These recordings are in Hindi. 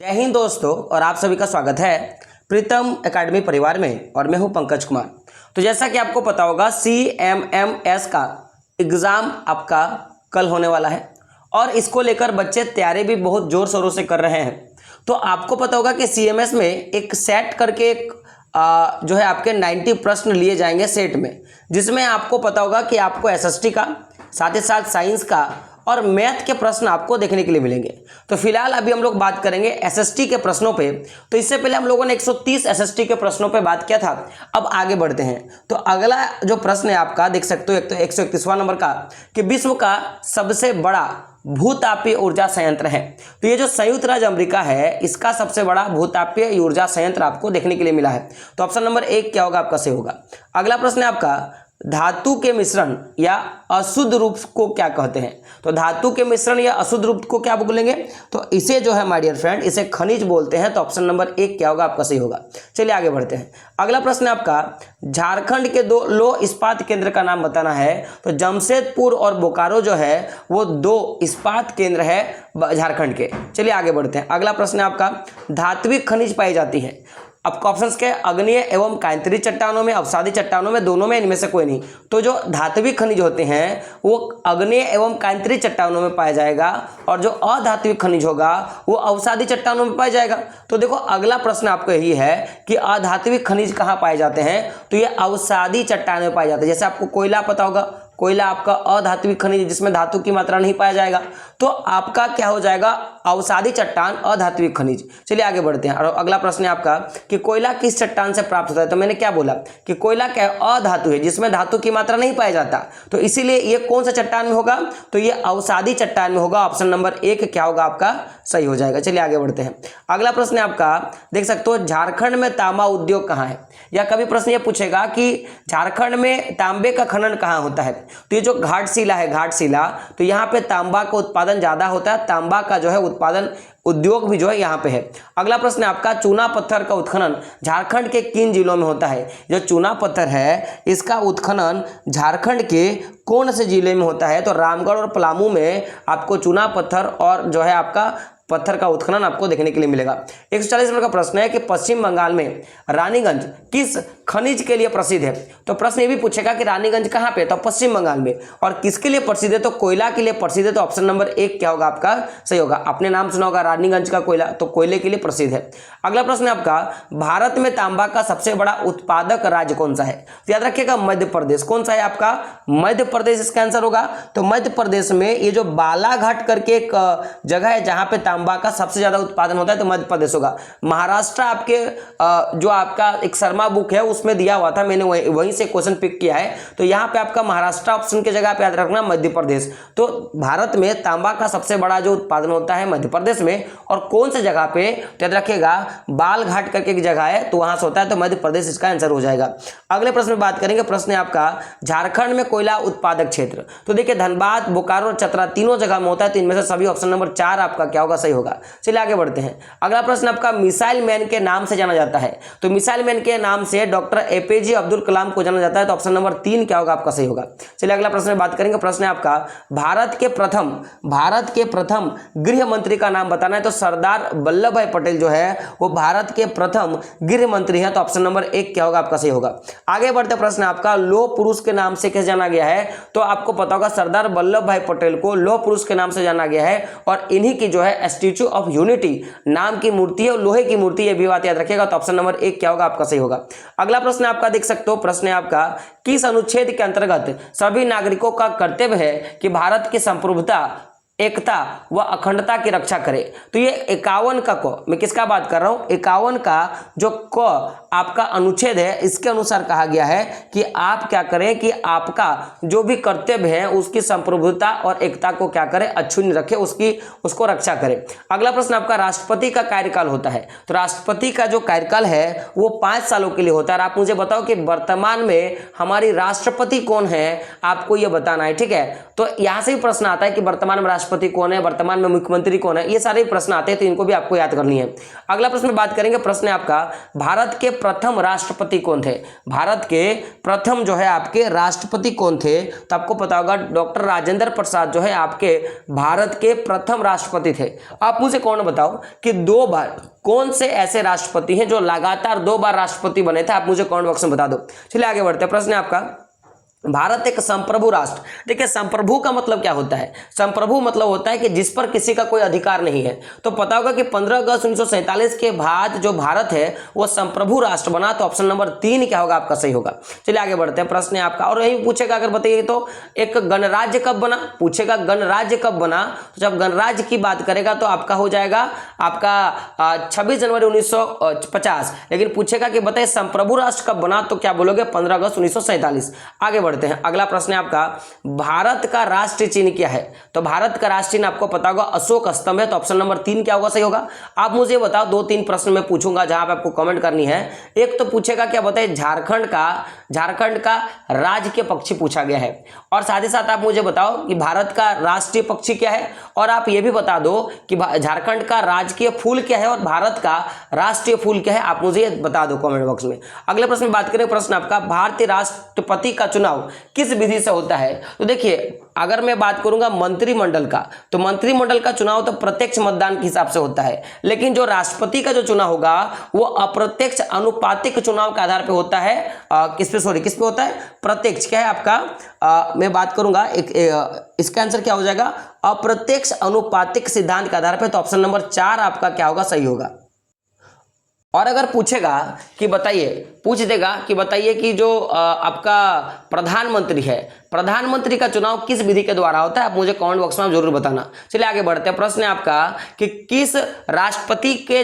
जय हिंद दोस्तों, और आप सभी का स्वागत है प्रीतम एकेडमी परिवार में। और मैं हूं पंकज कुमार। तो जैसा कि आपको पता होगा, CMMS का एग्ज़ाम आपका कल होने वाला है और इसको लेकर बच्चे तैयारी भी बहुत ज़ोर शोरों से कर रहे हैं। तो आपको पता होगा कि CMS में एक सेट करके एक जो है आपके 90 प्रश्न लिए जाएंगे सेट में, जिसमें आपको पता होगा कि आपको SST का, साथ ही साथ साइंस का और मैथ के प्रश्न आपको देखने के लिए मिलेंगे। तो फिलहाल अभी हम लोग बात करेंगे SST के प्रश्नों पे। तो इससे पहले हम लोगों ने 130 SST के प्रश्नों पे बात किया था। अब आगे बढ़ते हैं। तो अगला जो प्रश्न है आपका, देख सकते हो, एक तो 131वां नंबर का, कि विश्व का सबसे बड़ा भूतापीय ऊर्जा संयंत्र है। तो ये जो संयुक्त राज्य अमेरिका है, इसका सबसे बड़ा भूतापीय ऊर्जा संयंत्र आपको देखने के लिए मिला है। तो ऑप्शन नंबर 1 क्या होगा आपका, सही होगा। अगला प्रश्न है आपका, धातु के मिश्रण या अशुद्ध रूप को क्या कहते हैं। तो धातु के मिश्रण या अशुद्ध रूप को क्या बोलेंगे, तो इसे जो है माय डियर फ्रेंड, इसे खनिज बोलते हैं। तो ऑप्शन नंबर 1 क्या होगा आपका, सही होगा। चलिए आगे बढ़ते हैं। अगला प्रश्न है आपका, झारखंड के 2 लौह इस्पात केंद्र का नाम बताना है। तो जमशेदपुर और बोकारो जो है वो 2 इस्पात केंद्र है झारखंड के। चलिए आगे बढ़ते हैं। अगला प्रश्न है आपका, धात्विक खनिज पाई जाती है। आपको ऑप्शंस के अग्नीय एवं कांतरी चट्टानों में, अवसादी चट्टानों में, दोनों में, इनमें से कोई नहीं। तो जो धात्विक खनिज होते हैं वो अग्नीय एवं कांतरी चट्टानों में पाया जाएगा, और जो अधात्विक खनिज होगा वो अवसादी चट्टानों में पाया जाएगा। तो देखो, अगला प्रश्न आपको यही है कि अधात्विक खनिज कहाँ पाए जाते हैं। तो ये अवसादी चट्टानों में पाए जाते हैं। जैसे आपको कोयला पता होगा, कोयला आपका अधात्विक खनिज जिसमें धातु की मात्रा नहीं पाया जाएगा। तो आपका क्या हो जाएगा, अवसादी चट्टान, अधात्विक खनिज। चलिए आगे बढ़ते हैं। और अगला प्रश्न है आपका कि कोयला किस चट्टान से प्राप्त होता है। तो मैंने क्या बोला कि कोयला क्या अधातु है, जिसमें धातु की मात्रा नहीं पाया जाता। तो इसीलिए ये कौन सा चट्टान में होगा, तो ये अवसादी चट्टान में होगा। ऑप्शन नंबर 1 क्या होगा आपका, सही हो जाएगा। चलिए आगे बढ़ते हैं। अगला प्रश्न है आपका, देख सकते हो, झारखंड में तांबा उद्योग कहाँ है। या कभी प्रश्न ये पूछेगा कि झारखंड में तांबे का खनन कहाँ होता है। तो ये जो घाटशिला है, घाटशिला, तो यहाँ पे तांबा का उत्पादन ज्यादा होता है। तांबा का जो है उत्पादन उद्योग भी जो है यहाँ पे है। अगला प्रश्न है आपका, चूना पत्थर का उत्खनन झारखंड के किन जिलों में होता है। जो चूना पत्थर है, इसका उत्खनन झारखंड के कौन से जिले में होता है। तो रामगढ़ और पलामू में आपको चूना पत्थर और जो है आपका पत्थर का उत्खनन आपको देखने के लिए मिलेगा। 140 नंबर का प्रश्न है कि पश्चिम बंगाल में रानीगंज किस खनिज के लिए प्रसिद्ध है। तो प्रश्न ये भी पूछेगा कि रानीगंज कहाँ पे, तो पश्चिम बंगाल में। और किसके लिए प्रसिद्ध है, तो कोयला के लिए प्रसिद्ध है। तो ऑप्शन नंबर 1 क्या होगा आपका, सही होगा। आपने नाम सुना होगा रानीगंज का कोयला, तो कोयले के लिए प्रसिद्ध है। अगला प्रश्न है आपका, भारत में तांबा का सबसे बड़ा उत्पादक राज्य कौन सा है। तो याद रखिएगा, मध्य प्रदेश। कौन सा है आपका, मध्य प्रदेश इसका आंसर होगा। तो मध्य प्रदेश में ये जो बालाघाट करके एक जगह है जहां पे तांबा का सबसे ज्यादा उत्पादन होता है, तो मध्य प्रदेश होगा। महाराष्ट्र आपके जो आपका एक शर्मा बुक है उसमें दिया हुआ था, मैंने वहीं से क्वेश्चन पिक किया है। तो यहाँ पे आपका महाराष्ट्र ऑप्शन की जगह पे याद रखना मध्य प्रदेश। तो भारत में तांबा का सबसे बड़ा जो उत्पादन होता है मध्य प्रदेश में। और कौन सी जगह पे, याद रखिएगा, बालघाट करके एक जगह है, तो वहां से होता है। तो मध्य प्रदेश इसका आंसर हो जाएगा। अगले प्रश्न में बात करेंगे। प्रश्न है आपका, झारखंड में कोयला उत्पादक क्षेत्र। तो देखिए, धनबाद, बोकारो और चतरा तीनों जगह में होता है। तो इनमें से सभी ऑप्शन नंबर 4 आपका क्या होगा, सही होगा। चलिए आगे बढ़ते हैं। अगला प्रश्न आपका, मिसाइल मैन के नाम से जाना जाता है। तो मिसाइल मैन के नाम से डॉक्टर APJ अब्दुल कलाम को जाना जाता है। तो ऑप्शन नंबर 3 क्या होगा आपका, सही होगा। चलिए अगला प्रश्न में बात करेंगे। प्रश्न है आपका, भारत के प्रथम गृह मंत्री का नाम बताना है। तो सरदार वल्लभ भाई पटेल जो है वो भारत के प्रथम गृह मंत्री हैं। तो ऑप्शन नंबर 1 क्या होगा आपका, सही होगा। आगे बढ़ते प्रश्न आपका, लौह पुरुष के नाम से किसे जाना गया है। तो आपको पता होगा, सरदार वल्लभ भाई पटेल को लौह पुरुष के नाम से जाना गया है। और इन्हीं की जो है स्टैच्यू ऑफ यूनिटी नाम की मूर्ति है, लोहे की मूर्ति, ये भी बात याद रखिएगा। तो ऑप्शन नंबर 1 क्या होगा आपका, सही होगा। अगला प्रश्न आपका देख सकते हो। प्रश्न है आपका, किस अनुच्छेद के अंतर्गत सभी नागरिकों का कर्तव्य है कि भारत की संप्रभुता, एकता व अखंडता की रक्षा करे। तो ये 51 का को, मैं किसका बात कर रहा हूं, 51 का जो को आपका अनुच्छेद है, इसके अनुसार कहा गया है कि आप क्या करें कि आपका जो भी कर्तव्य है उसकी संप्रभुता और एकता को क्या करें, अक्षुण्ण रखे, उसको रक्षा करें। अगला प्रश्न आपका, राष्ट्रपति का कार्यकाल होता है। तो राष्ट्रपति का जो कार्यकाल है वो 5 सालों के लिए होता है। आप मुझे बताओ कि वर्तमान में हमारी राष्ट्रपति कौन है, आपको यह बताना है, ठीक है। तो यहां से भी प्रश्न आता है कि वर्तमान में राष्ट्रपति राष्ट्रपति कौन है, वर्तमान में मुख्यमंत्री कौन है, ये सारे प्रश्न आते हैं, तो इनको भी आपको याद करनी है। अगला प्रश्न बात करेंगे, प्रश्न है आपका भारत के प्रथम राष्ट्रपति कौन थे। भारत के प्रथम जो है आपके राष्ट्रपति कौन थे, तो आपको पता होगा डॉक्टर राजेंद्र प्रसाद जो है आपके भारत के प्रथम राष्ट्रपति थे। आप मुझे कौन बताओ कि 2 बार कौन से ऐसे राष्ट्रपति हैं जो लगातार 2 बार राष्ट्रपति बने थे, आप मुझे कमेंट बॉक्स में बता दो। चलिए आगे बढ़ते हैं। प्रश्न है आपका भारत एक संप्रभु राष्ट्र। देखिए संप्रभु का मतलब क्या होता है, संप्रभु मतलब होता है कि जिस पर किसी का कोई अधिकार नहीं है। तो पता होगा कि 15 अगस्त 1947 के बाद जो भारत है वो संप्रभु राष्ट्र बना, तो ऑप्शन नंबर 3 क्या होगा आपका सही होगा। चलिए आगे बढ़ते हैं। प्रश्न है आपका, और यही पूछेगा अगर बताइए तो एक गणराज्य कब बना, पूछेगा गणराज्य कब बना। तो जब गणराज्य की बात करेगा तो आपका हो जाएगा आपका 26 जनवरी 1950। लेकिन पूछेगा कि बताइए संप्रभु राष्ट्र कब बना, तो क्या बोलोगे 15 अगस्त 1947। आगे बढ़ते हैं। अगला प्रश्न है आपका भारत का राष्ट्रीय चिन्ह क्या है। तो भारत का राष्ट्रीय चिन्ह आपको पता होगा अशोक स्तंभ है, तो ऑप्शन नंबर 3 क्या होगा सही होगा। आप मुझे बताओ, 2-3 प्रश्न मैं पूछूंगा जहां पे आपको कमेंट करनी है। एक तो पूछेगा क्या बताइए झारखंड का राजकीय पक्षी पूछा गया है, और साथ ही साथ आप मुझे बताओ कि भारत का राष्ट्रीय पक्षी क्या है, और आप ये भी बता दो कि झारखंड का राजकीय फूल क्या है और भारत का राष्ट्रीय फूल क्या है, आप मुझे बता दो कमेंट बॉक्स में। अगले प्रश्न में बात करें, प्रश्न आपका भारतीय राष्ट्रपति का चुनाव किस विधि से होता है। तो देखिए अगर मैं बात करूंगा मंत्रिमंडल का, तो मंत्रिमंडल का चुनाव तो प्रत्यक्ष मतदान के हिसाब से होता है, लेकिन जो राष्ट्रपति का जो चुनाव होगा वो अप्रत्यक्ष अनुपातिक चुनाव के आधार पे होता है। किस पे होता है, प्रत्यक्ष। क्या है आपका मैं बात करूंगा इसका आंसर क्या हो जाएगा, अप्रत्यक्ष अनुपातिक सिद्धांत के आधार पे, तो ऑप्शन नंबर 4 आपका क्या होगा सही होगा। और अगर पूछेगा कि बताइए, पूछ देगा कि बताइए कि जो आपका प्रधानमंत्री है, प्रधानमंत्री का चुनाव किस विधि के द्वारा होता है, आप मुझे कमेंट बॉक्स में जरूर बताना। चलिए आगे बढ़ते हैं। प्रश्न है आपका कि किस राष्ट्रपति के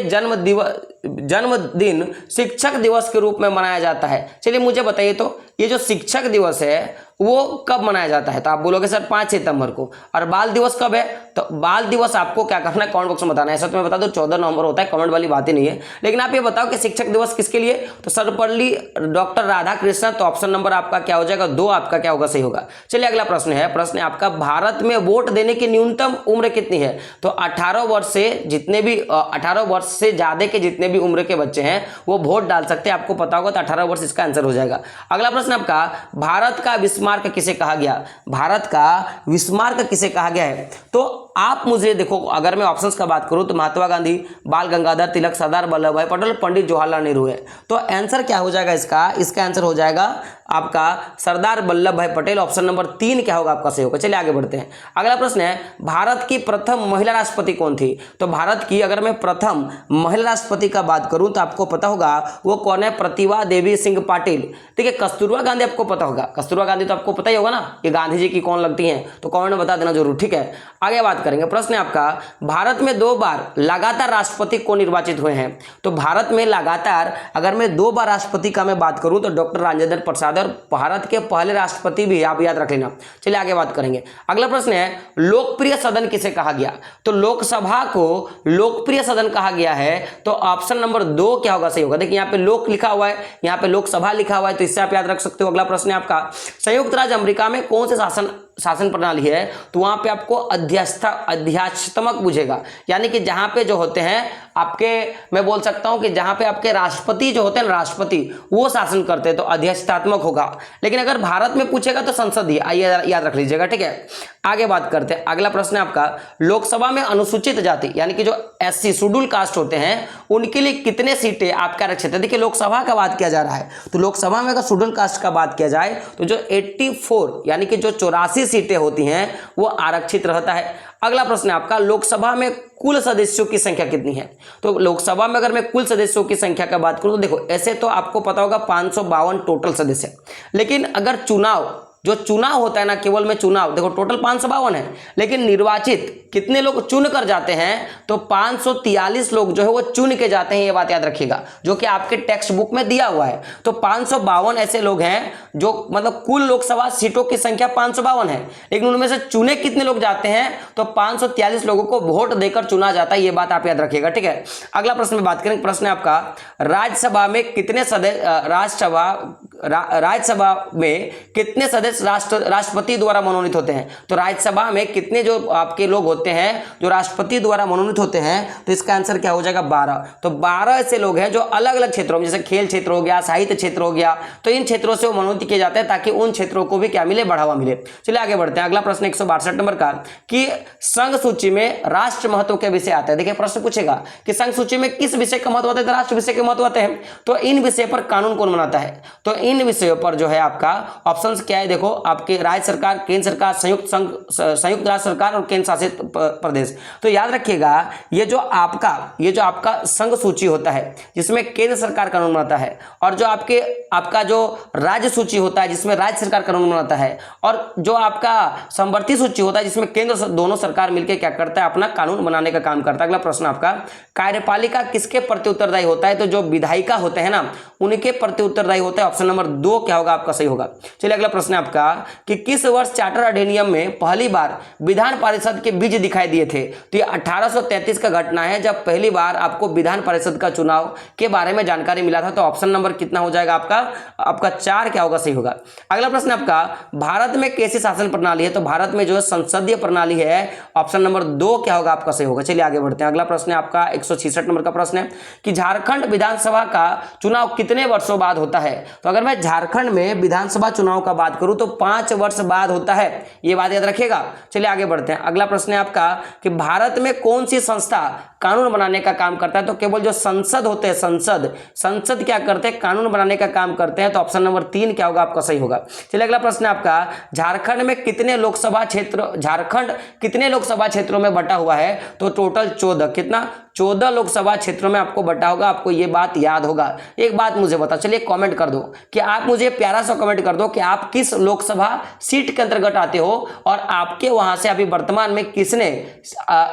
जन्मदिन शिक्षक दिवस के रूप में मनाया जाता है। चलिए मुझे बताइए तो ये जो शिक्षक दिवस है वो कब मनाया जाता है, तो आप बोलोगे सर 5 सितंबर को। और बाल दिवस कब है, तो बाल दिवस आपको क्या करना है कमेंट बॉक्स में बताना है। ऐसा तो मैं बता दूं 14 नवंबर होता है, कमेंट वाली बात ही नहीं है। लेकिन आप ये बताओ कि शिक्षक दिवस किसके लिए, तो सर्वपल्ली डॉक्टर राधाकृष्णन, तो ऑप्शन नंबर आपका क्या हो जाएगा 2 आपका क्या होगा सही होगा। चलिए अगला प्रश्न है, प्रश्न है आपका भारत में वोट देने की न्यूनतम उम्र कितनी है। तो 18 वर्ष से जितने भी 18 वर्ष से ज्यादा के जितने भी उम्र के बच्चे हैं वो वोट डाल सकते हैं, आपको पता होगा, तो 18 वर्ष इसका आंसर हो जाएगा। अगला प्रश्न आपका भारत का विस्मार्क किसे कहा गया, भारत का विस्मार्क किसे कहा गया है। तो आप मुझे देखो, अगर मैं ऑप्शंस का बात करूं तो महात्मा गांधी, बाल गंगाधर तिलक, सरदार वल्लभ भाई पटेल, पंडित जवाहरलाल नेहरू है। तो आंसर क्या हो जाएगा इसका आंसर हो जाएगा आपका सरदार वल्लभ भाई पटेल, ऑप्शन नंबर 3 क्या होगा आपका सही होगा। चलिए आगे बढ़ते हैं। अगला प्रश्न है भारत की प्रथम महिला राष्ट्रपति कौन थी। तो भारत की अगर मैं प्रथम महिला राष्ट्रपति का बात करूं तो आपको पता होगा वो कौन है, प्रतिभा देवी सिंह पाटिल। ठीक है, कस्तूरबा गांधी आपको पता होगा, कस्तूरबा गांधी तो आपको पता ही होगा ना, ये गांधी जी की कौन लगती हैं, तो कमेंट में बता देना जरूर। ठीक है, आगे बात करेंगे। प्रश्न है आपका भारत में 2 बार लगातार राष्ट्रपति को निर्वाचित हुए हैं। तो भारत में लगातार अगर मैं 2 बार राष्ट्रपति का मैं बात करूं तो डॉक्टर राजेंद्र प्रसाद, और भारत के पहले राष्ट्रपति भी आप याद रख लेना। चलिए आगे बात करेंगे। अगला प्रश्न है लोकप्रिय सदन किसे कहा गया। तो लोकसभा को लोकप्रिय सदन कहा गया है, तो ऑप्शन नंबर 2 क्या होगा सही होगा। देखिए यहाँ पे लोक लिखा हुआ है, यहाँ पे लोकसभा लिखा हुआ है, तो इससे आप याद रख सकते हो। अगला प्रश्न है आपका संयुक्त राज्य अमेरिका में कौन से शासन प्रणाली है। तो वहां पे आपको अध्यात्मक बुझेगा, यानी कि जहां पे जो होते हैं आपके, मैं बोल सकता हूं कि जहां पे आपके राष्ट्रपति जो होते हैं, राष्ट्रपति वो शासन करते हैं, तो अध्यक्षतात्मक होगा। लेकिन अगर भारत में पूछेगा तो संसदीय, आइए याद रख लीजिएगा। ठीक है, आगे बात करते हैं। अगला प्रश्न है आपका लोकसभा में अनुसूचित जाति यानी कि जो SC शेड्यूल कास्ट होते हैं उनके लिए कितने सीटें आपके आरक्षित है। देखिए लोकसभा का बात किया जा रहा है, तो लोकसभा में अगर शेड्यूल कास्ट का बात किया जाए तो जो 84 यानी कि जो 84 सीटें होती हैं वो आरक्षित रहता है। अगला प्रश्न है आपका लोकसभा में कुल सदस्यों की संख्या कितनी है। तो लोकसभा में अगर मैं कुल सदस्यों की संख्या का बात करूं तो देखो ऐसे तो आपको पता होगा 552 टोटल सदस्य, लेकिन अगर जो चुनाव होता है ना, केवल में चुनाव, देखो टोटल 552 है, लेकिन निर्वाचित कितने लोग चुन कर जाते हैं, तो 543 लोग जो है वो चुन के जाते हैं, ये बात याद रखिएगा, जो कि आपके टेक्स्ट बुक में दिया हुआ है। तो 552 ऐसे लोग हैं जो मतलब कुल लोकसभा सीटों की संख्या 552 है, लेकिन उनमें से चुने कितने लोग जाते हैं, तो 543 लोगों को वोट देकर चुना जाता है, ये बात आप याद रखिएगा। ठीक है, अगला प्रश्न में बात करें। प्रश्न है आपका राज्यसभा में कितने राज्यसभा में कितने सदस्य राष्ट्रपति द्वारा मनोनीत होते हैं? तो राज्यसभा में कितने जो आपके लोग होते हैं जो राष्ट्रपति द्वारा मनोनीत होते हैं? तो इसका आंसर क्या हो जाएगा? 12। तो 12 ऐसे लोग हैं जो अलग अलग क्षेत्रों में, जैसे खेल क्षेत्र हो गया, साहित्य क्षेत्र हो गया, तो इन क्षेत्रों से वो मनोनीत किए जाते हैं ताकि उन क्षेत्रों को भी क्या मिले? बढ़ावा मिले। चलिए आगे बढ़ते हैं। अगला प्रश्न 162 नंबर का कि संघ सूची में राष्ट्र महत्व के विषय आता है। देखिए प्रश्न पूछेगा कि संघ सूची में किस विषय का महत्व आता है? राष्ट्र विषय के महत्व आते हैं। तो इन विषय पर कानून कौन बनाता है? तो इन विषयों पर जो है आपका ऑप्शंस क्या है? देखो आपके राज्य सरकार, केंद्र सरकार, संयुक्त राज्य सरकार और केंद्र शासित प्रदेश। तो याद रखिएगा ये जो आपका संघ सूची होता है जिसमें केंद्र सरकार कानून बनाता है, और जो आपका जो राज्य सूची होता है जिसमें राज्य सरकार कानून बनाता है, और जो आपका समवर्ती सूची होता है जिसमें केंद्र दोनों सरकार मिलकर क्या करता है? अपना कानून बनाने का काम करता है। अगला प्रश्न आपका, कार्यपालिका किसके प्रति उत्तरदायी होता है? तो जो विधायिका होते हैं ना उनके प्रति उत्तरदायी होता है। ऑप्शन नंबर 2 क्या होगा आपका? सही होगा। चलिए अगला प्रश्न आपका कि किस वर्ष चार्टर अधिनियम में पहली बार विधान परिषद के बीज दिखाई दिए थे? तो ये 1833 का घटना है जब पहली बार आपको विधान परिषद का चुनाव के बारे में जानकारी मिला था। तो ऑप्शन नंबर कितना हो जाएगा आपका 4 क्या होगा? सही होगा। अगला प्रश्न आपका, भारत में कैसी शासन प्रणाली है? तो भारत में जो है संसदीय प्रणाली है। ऑप्शन नंबर 2 क्या होगा आपका? सही होगा। चलिए आगे बढ़ते हैं। अगला प्रश्न आपका 166 नंबर का प्रश्न है कि झारखंड विधानसभा का चुनाव कितने वर्षों बाद होता है? तो अगर मैं झारखंड में विधानसभा चुनाव का बात करूं तो 5 वर्ष बाद होता है। ये बात याद रखिएगा। चलिए आगे बढ़ते हैं। अगला प्रश्न है आपका कि भारत में कौन सी संस्था कानून बनाने का काम करता है? तो केवल जो संसद होते हैं, संसद क्या करते हैं? कानून बनाने का काम करते हैं। तो ऑप्शन नंबर 3 क्या होगा आपका? सही होगा। चलिए अगला प्रश्न आपका, झारखंड में कितने लोकसभा क्षेत्रों में बटा हुआ है? तो टोटल 14। कितना? 14 लोकसभा क्षेत्रों में आपको बटा होगा। आपको ये बात याद होगा। एक बात मुझे बता, चलिए कमेंट कर दो कि आप मुझे प्यारा सा कमेंट कर दो कि आप किस लोकसभा सीट के अंतर्गत आते हो और आपके वहां से अभी वर्तमान में किसने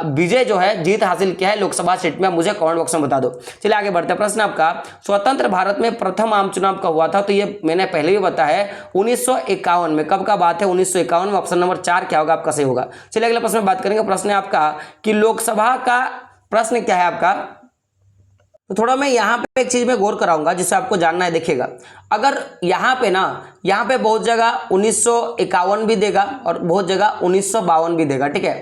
विजय जो है जीत हासिल किया है लोकसभा सीट में, मुझे कमेंट बॉक्स में बता दो। चलिए आगे बढ़ते हैं। प्रश्न आपका, स्वतंत्र भारत में प्रथम आम चुनाव कब हुआ था? तो ये मैंने पहले भी बताया है 1951 में। कब का बात है? 1951 में। ऑप्शन नंबर 4 क्या होगा आपका? सही होगा। चलिए अगला प्रश्न बात करेंगे। प्रश्न है आपका कि लोकसभा का प्रश्न क्या है आपका? तो थोड़ा मैं यहाँ पे एक चीज में गौर कराऊंगा जिसे आपको जानना है। देखिएगा, अगर यहाँ पे बहुत जगह 1951 भी देगा और बहुत जगह 1952 भी देगा, ठीक है।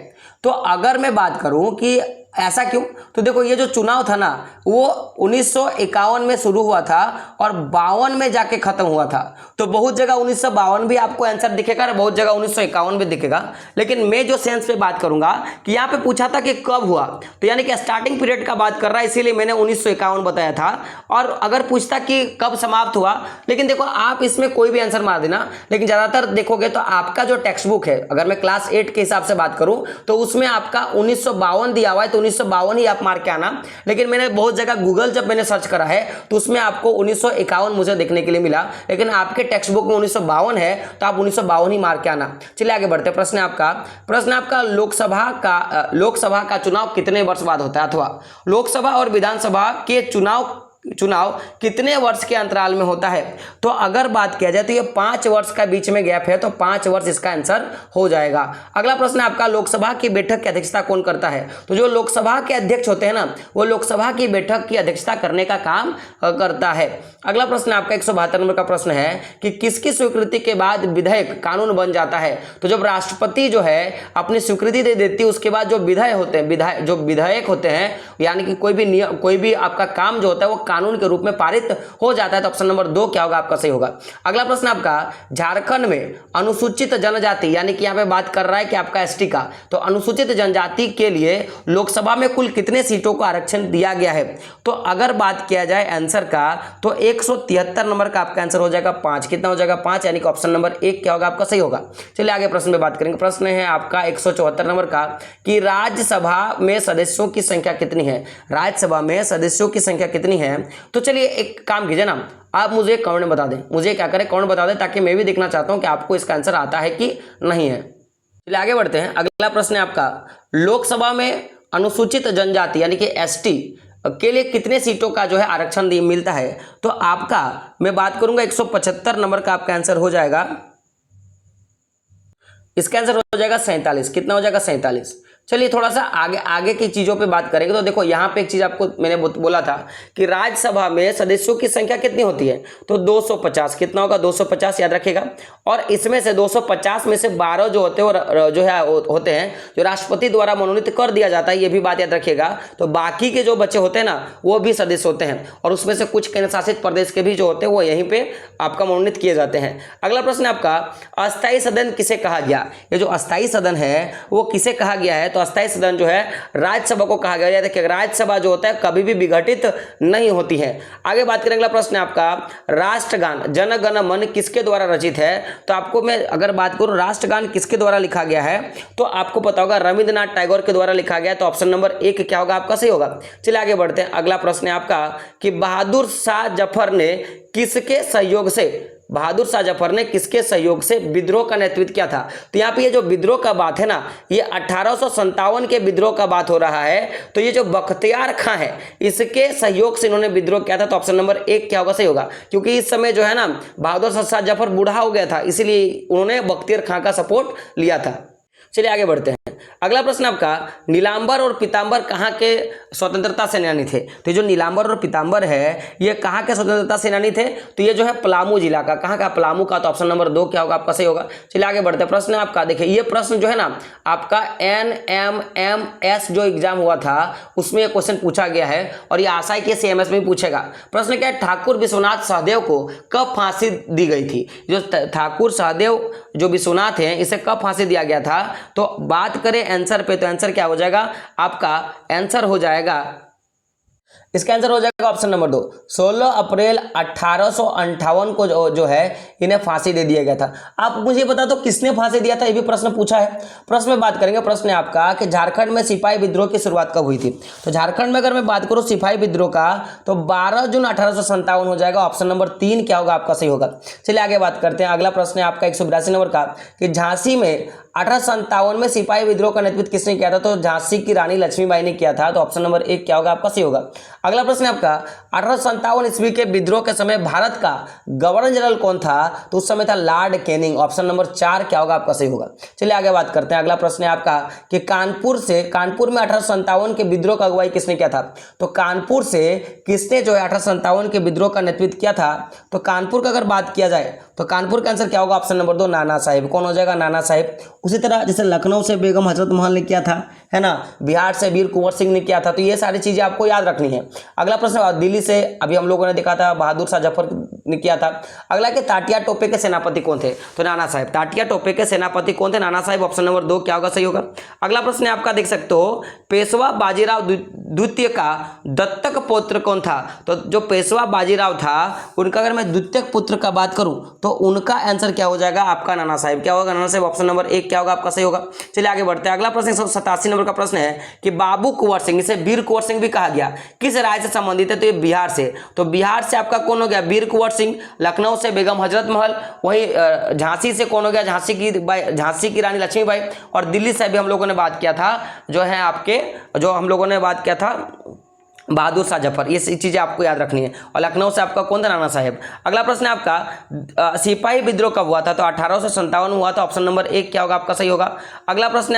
तो अगर मैं बात करूं कि ऐसा क्यों, तो देखो ये जो चुनाव था ना वो 1951 में शुरू हुआ था और 52 में जाके खत्म हुआ था। तो बहुत जगह 1952 भी आपको आंसर दिखेगा और बहुत जगह 1951 भी दिखेगा। लेकिन मैं जो सेंस पे बात करूंगा कि यहाँ पे पूछा था कि कब हुआ, तो यानी कि स्टार्टिंग पीरियड का बात कर रहा है, इसीलिए मैंने 1951 बताया था। और अगर पूछता कि कब समाप्त हुआ, लेकिन देखो आप इसमें कोई भी आंसर मार देना, लेकिन ज्यादातर देखोगे तो आपका जो टेक्स्ट बुक है, अगर मैं क्लास 8 के हिसाब से बात करूं तो उसमें आपका 1952 दिया हुआ है, तो 1952 ही आप मार के आना। लेकिन मैंने बहुत जगह गूगल जब मैंने सर्च करा है तो उसमें आपको 1951 मुझे देखने के लिए मिला, लेकिन आपके टेक्स्ट बुक में 1952 है तो आप 1952 ही मार के आना। चलिए आगे बढ़ते हैं। प्रश्न आपका लोकसभा का चुनाव कितने वर्ष बाद होता है, अथवा लोकसभा और विधानसभा के चुनाव कितने वर्ष के अंतराल में होता है? तो अगर बात किया जाए तो ये 5 वर्ष का बीच में गैप है, तो 5 वर्ष इसका आंसर हो जाएगा। अगला प्रश्न आपका, लोकसभा की बैठक की अध्यक्षता कौन करता है? तो जो लोकसभा के अध्यक्ष होते हैं ना, वो लोकसभा की बैठक की अध्यक्षता करने का काम करता है। अगला प्रश्न आपका 172 नंबर का प्रश्न है कि किसकी स्वीकृति के बाद विधेयक कानून बन जाता है? तो जब राष्ट्रपति जो है अपनी स्वीकृति दे देती है उसके बाद जो विधायक होते हैं, यानी कि कोई भी आपका काम जो होता है वो कानून के रूप में पारित हो जाता है। तो ऑप्शन नंबर 2 क्या होगा आपका? सही होगा। अगला प्रश्न आपका, झारखंड में अनुसूचित जनजाति, यानी कि यहां पे बात कर रहा है कि आपका एसटी का, तो अनुसूचित जनजाति के लिए लोकसभा में कुल कितने सीटों को आरक्षण दिया गया है? तो अगर बात किया जाए आंसर का तो 173 नंबर का आपका आंसर हो जाएगा 5। कितना हो जाएगा? 5, यानी कि ऑप्शन नंबर 1 क्या होगा आपका? सही होगा। चलिए आगे प्रश्न में बात करेंगे। प्रश्न है आपका 174 नंबर का कि राज्यसभा में सदस्यों की संख्या कितनी है? राज्यसभा में सदस्यों की संख्या कितनी है? तो चलिए एक काम कीजिए ना, आप मुझे कमेंट में बता दें, मुझे क्या करें कमेंट बता दें, ताकि मैं भी देखना चाहता हूं कि आपको इसका आंसर आता है कि नहीं है। चलिए आगे बढ़ते हैं। अगला प्रश्न है आपका, लोकसभा में अनुसूचित जनजाति यानी कि एसटी के लिए कितने सीटों का जो है आरक्षण मिलता है? तो आपका मैं बात करूंगा 175 नंबर का आपका आंसर हो जाएगा, इसका आंसर हो जाएगा 47। कितना हो जाएगा? 47। चलिए थोड़ा सा आगे आगे की चीजों पे बात करेंगे। तो देखो यहाँ पे एक चीज आपको मैंने बोला था कि राज्यसभा में सदस्यों की संख्या कितनी होती है, तो 250। कितना होगा, 250 याद रखिएगा। और इसमें से 250 में से 12 जो होते हैं जो है होते हैं जो राष्ट्रपति द्वारा मनोनीत कर दिया जाता है, ये भी बात याद रखिएगा। तो बाकी के जो बच्चे होते हैं ना वो भी सदस्य होते हैं, और उसमें से कुछ केंद्र शासित प्रदेश के भी जो होते हैं वो यहीं पे आपका मनोनीत किए जाते हैं। अगला प्रश्न आपका, अस्थायी सदन किसे कहा गया। ये जो अस्थायी सदन है वो किसे कहा गया है, तो अस्थायी सदन जो है राज्यसभा को कहा गया है। देखिए राज्यसभा जो होता है कभी भी विघटित नहीं होती है। आगे बात करें, अगला प्रश्न आपका, राष्ट्रगान जन गण मन किसके द्वारा रचित है। तो आपको मैं अगर बात करूं राष्ट्रगान किसके द्वारा लिखा गया है, तो आपको पता होगा रविंद्रनाथ टैगोर के द्वारा लिखा गया। तो ऑप्शन नंबर 1 क्या होगा आपका, सही होगा। चलिए आगे बढ़ते हैं। अगला प्रश्न है आपका कि बहादुर शाह जफर ने किसके सहयोग से, बहादुर शाह जफर ने किसके सहयोग से विद्रोह का नेतृत्व किया था। तो यहाँ पे ये जो विद्रोह का बात है ना, ये 1857 के विद्रोह का बात हो रहा है। तो ये जो बख्तियार खां है इसके सहयोग से इन्होंने विद्रोह किया था। तो ऑप्शन नंबर 1 क्या होगा, सही होगा। क्योंकि इस समय जो है ना बहादुर शाह जफर बूढ़ा हो गया था, इसलिए उन्होंने बख्तियार खां का सपोर्ट लिया था। चलिए आगे बढ़ते हैं। अगला प्रश्न आपका, नीलांबर और पीतांबर कहाँ के स्वतंत्रता सेनानी थे। तो ये जो नीलांबर और पीतांबर है ये कहाँ के स्वतंत्रता सेनानी थे, तो ये जो है पलामू जिला का, कहाँ का, पलामू का। तो ऑप्शन नंबर 2 क्या होगा आपका, सही होगा। चलिए आगे बढ़ते हैं। प्रश्न आपका देखिए, ये प्रश्न जो है ना आपका NMMS जो एग्जाम हुआ था उसमें क्वेश्चन पूछा गया है, और ये आशा है कि CMS में भी पूछेगा। प्रश्न क्या है, ठाकुर विश्वनाथ सहदेव को कब फांसी दी गई थी। जो ठाकुर सहदेव जो विश्वनाथ हैं इसे कब फांसी दिया गया था। तो बात करें आंसर पे, तो आंसर क्या हो जाएगा आपका, आंसर हो जाएगा, इसका आंसर हो जाएगा ऑप्शन नंबर 2, 16 अप्रैल 1858 को जो है इन्हें फांसी दे दिया गया था। आप मुझे बता दो किसने फांसी दिया था, ये भी प्रश्न पूछा है। प्रश्न में बात करेंगे। प्रश्न है आपका कि झारखंड में सिपाही विद्रोह की शुरुआत कब हुई थी। तो झारखंड में अगर मैं बात करूं सिपाही विद्रोह का, तो 12 जून 1857 हो जाएगा। ऑप्शन नंबर 3 क्या होगा आपका, सही होगा। चलिए आगे बात करते हैं। अगला प्रश्न है आपका 182 नंबर का कि झांसी में 1857 में सिपाही विद्रोह का नेतृत्व किसने किया था। तो झांसी की रानी लक्ष्मीबाई ने किया था। तो ऑप्शन नंबर 1 क्या होगा आपका, सही होगा। अगला प्रश्न आपका 1857 ईस्वी के विद्रोह के समय भारत का गवर्नर जनरल कौन था। तो उस समय था लॉर्ड कैनिंग। ऑप्शन नंबर 4 क्या होगा आपका, सही होगा। चलिए आगे बात करते हैं। अगला प्रश्न है आपका कि कानपुर में 1857 के विद्रोह का अगुवाई किसने किया था। तो कानपुर से किसने जो है 1857 के विद्रोह का नेतृत्व किया था। तो कानपुर का अगर बात किया जाए तो कानपुर का आंसर क्या होगा, ऑप्शन नंबर 2 नाना साहिब। कौन हो जाएगा, नाना साहिब। उसी तरह जैसे लखनऊ से बेगम हजरत महल ने किया था, है ना, बिहार से वीर कुंवर सिंह ने किया था। तो ये सारी चीजें आपको याद रखनी है। अगला प्रश्न दिल्ली से अभी हम लोगों ने देखा था बहादुर शाह जफर ने किया था। अगला के ताटिया टोपे के सेनापति कौन थे। तो नाना साहिब। ताटिया टोपे के सेनापति कौन थे, नाना साहिब। ऑप्शन नंबर 2 क्या होगा, सही होगा। अगला प्रश्न आपका देख सकते हो, पेशवा बाजीराव द्वितीय का दत्तक पुत्र कौन था। तो जो पेशवा बाजीराव था उनका अगर मैं द्वितीय पुत्र का बात करूं तो उनका आंसर क्या हो जाएगा आपका, नाना साहिब। क्या होगा, नाना साहिब। ऑप्शन नंबर 1 क्या होगा आपका, सही होगा। चलिए आगे बढ़ते हैं। अगला प्रश्न 187 नंबर का प्रश्न है कि बाबू कुंवर सिंह, इसे वीर कुंवर सिंह भी कहा गया, किस राज्य से संबंधित है। तो ये बिहार से। तो बिहार से आपका कौन हो गया, वीर कुंवर सिंह। लखनऊ से बेगम हजरत महल। वहीं झांसी से कौन हो गया, झांसी की रानी लक्ष्मीबाई। और दिल्ली से भी हम लोगों ने बात किया था जो है आपके, जो हम लोगों ने बात किया था बहादुर शाह जफर। ये चीजें आपको याद रखनी है। और लखनऊ से आपका कौन था, नाना साहेब। अगला प्रश्न है आपका सिपाही विद्रोह कब हुआ था। तो 1857 हुआ था। ऑप्शन नंबर 1 क्या होगा आपका, सही होगा। अगला प्रश्न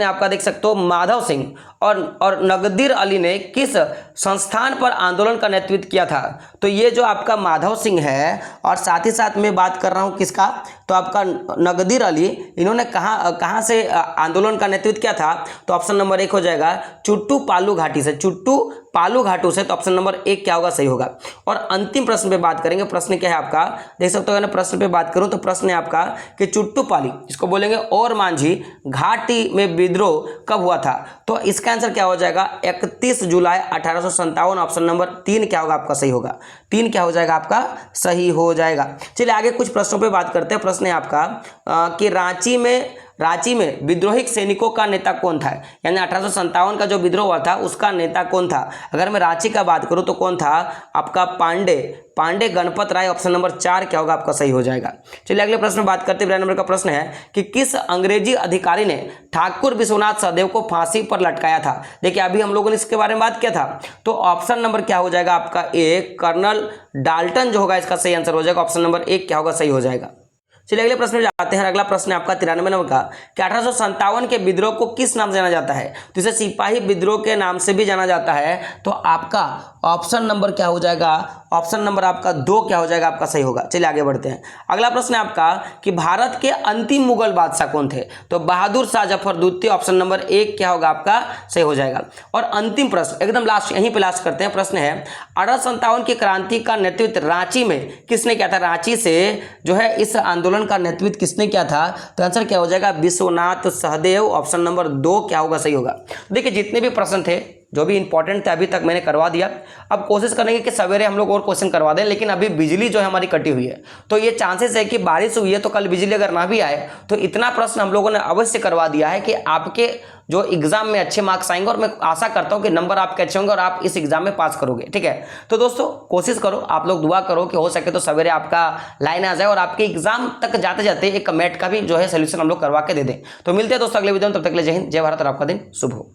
है आपका देख सकते हो, माधव सिंह और नगदीर अली ने किस संस्थान पर आंदोलन का नेतृत्व किया था। तो ये जो आपका माधव सिंह है और साथ ही साथ मैं बात कर रहा हूँ किसका, तो आपका नगदीर अली, इन्होंने कहाँ से आंदोलन का नेतृत्व किया था। तो ऑप्शन नंबर 1 हो जाएगा चुट्टू पालू घाटी से, चुट्टू पालू घाटू से। तो ऑप्शन नंबर 1 क्या होगा, सही होगा। और अंतिम प्रश्न पे बात करेंगे। प्रश्न क्या है आपका देख सकते हो, अगर प्रश्न पे बात करूं तो प्रश्न है आपका कि चुट्टूपाली, इसको बोलेंगे और मांझी घाटी में विद्रोह कब हुआ था। तो इसका आंसर क्या हो जाएगा, 31 जुलाई 1857। ऑप्शन नंबर 3 क्या होगा आपका, सही होगा। 3 क्या हो जाएगा आपका, सही हो जाएगा। चलिए आगे कुछ प्रश्नों पे बात करते हैं। प्रश्न है आपका कि रांची में विद्रोही सैनिकों का नेता कौन था। यानी 1857 का जो विद्रोह हुआ था उसका नेता कौन था। अगर मैं रांची का बात करूं तो कौन था आपका, पांडे गणपत राय। ऑप्शन नंबर 4 क्या होगा आपका, सही हो जाएगा। चलिए अगले प्रश्न में बात करते हैं। 92 नंबर का प्रश्न है कि किस अंग्रेजी अधिकारी ने ठाकुर विश्वनाथ सहदेव को फांसी पर लटकाया था। देखिए अभी हम लोगों ने इसके बारे में बात किया था। तो ऑप्शन नंबर क्या हो जाएगा आपका, 1 कर्नल डाल्टन जो होगा इसका सही आंसर हो जाएगा। ऑप्शन नंबर 1 क्या होगा, सही हो जाएगा। चलिए अगले प्रश्न में जाते हैं। अगला प्रश्न है आपका 93 नंबर का कि 1857 के विद्रोह को किस नाम से जाना जाता है? तो इसे सिपाही विद्रोह के नाम से भी जाना जाता है। तो आपका ऑप्शन नंबर क्या हो जाएगा? ऑप्शन नंबर आपका 2 क्या हो जाएगा? आपका सही होगा। चलिए आगे बढ़ते हैं। अगला प्रश्न है आपका कि भारत के अंतिम मुगल बादशाह कौन थे? तो बहादुर शाह जफर द्वितीय, ऑप्शन नंबर 1 क्या होगा? आपका सही हो जाएगा। और अंतिम प्रश्न एकदम लास्ट, यहीं पे लास्ट करते हैं। प्रश्न है 1857 की क्रांति का नेतृत्व रांची में किसने किया था? रांची से जो है इस आंदोलन का नेतृत्व किसने किया था? तो आंसर क्या हो जाएगा? विश्वनाथ सहदेव, ऑप्शन नंबर 2 क्या होगा? सही होगा। देखिए जितने भी प्रश्न थे जो भी इंपॉर्टेंट थे अभी तक मैंने करवा दिया। अब कोशिश करेंगे कि सवेरे हम लोग और क्वेश्चन करवा दें, लेकिन अभी बिजली जो है हमारी कटी हुई है, तो ये चांसेस है कि बारिश हुई है तो कल बिजली अगर ना भी आए तो इतना प्रश्न हम लोगों ने अवश्य करवा दिया है कि आपके जो एग्जाम में अच्छे मार्क्स आएंगे और मैं आशा करता हूं कि नंबर आपके अच्छे होंगे और आप इस एग्जाम में पास करोगे। ठीक है, तो दोस्तों कोशिश करो, आप लोग दुआ करो कि हो सके तो सवेरे आपका लाइन आ जाए और आपके एग्जाम तक जाते जाते एक मैट का भी जो है सोल्यूशन हम लोग करवा के दे दें। तो मिलते हैं दोस्तों अगले वीडियो में, तब तक के लिए जय हिंद, जय भारत और आपका दिन शुभ हो।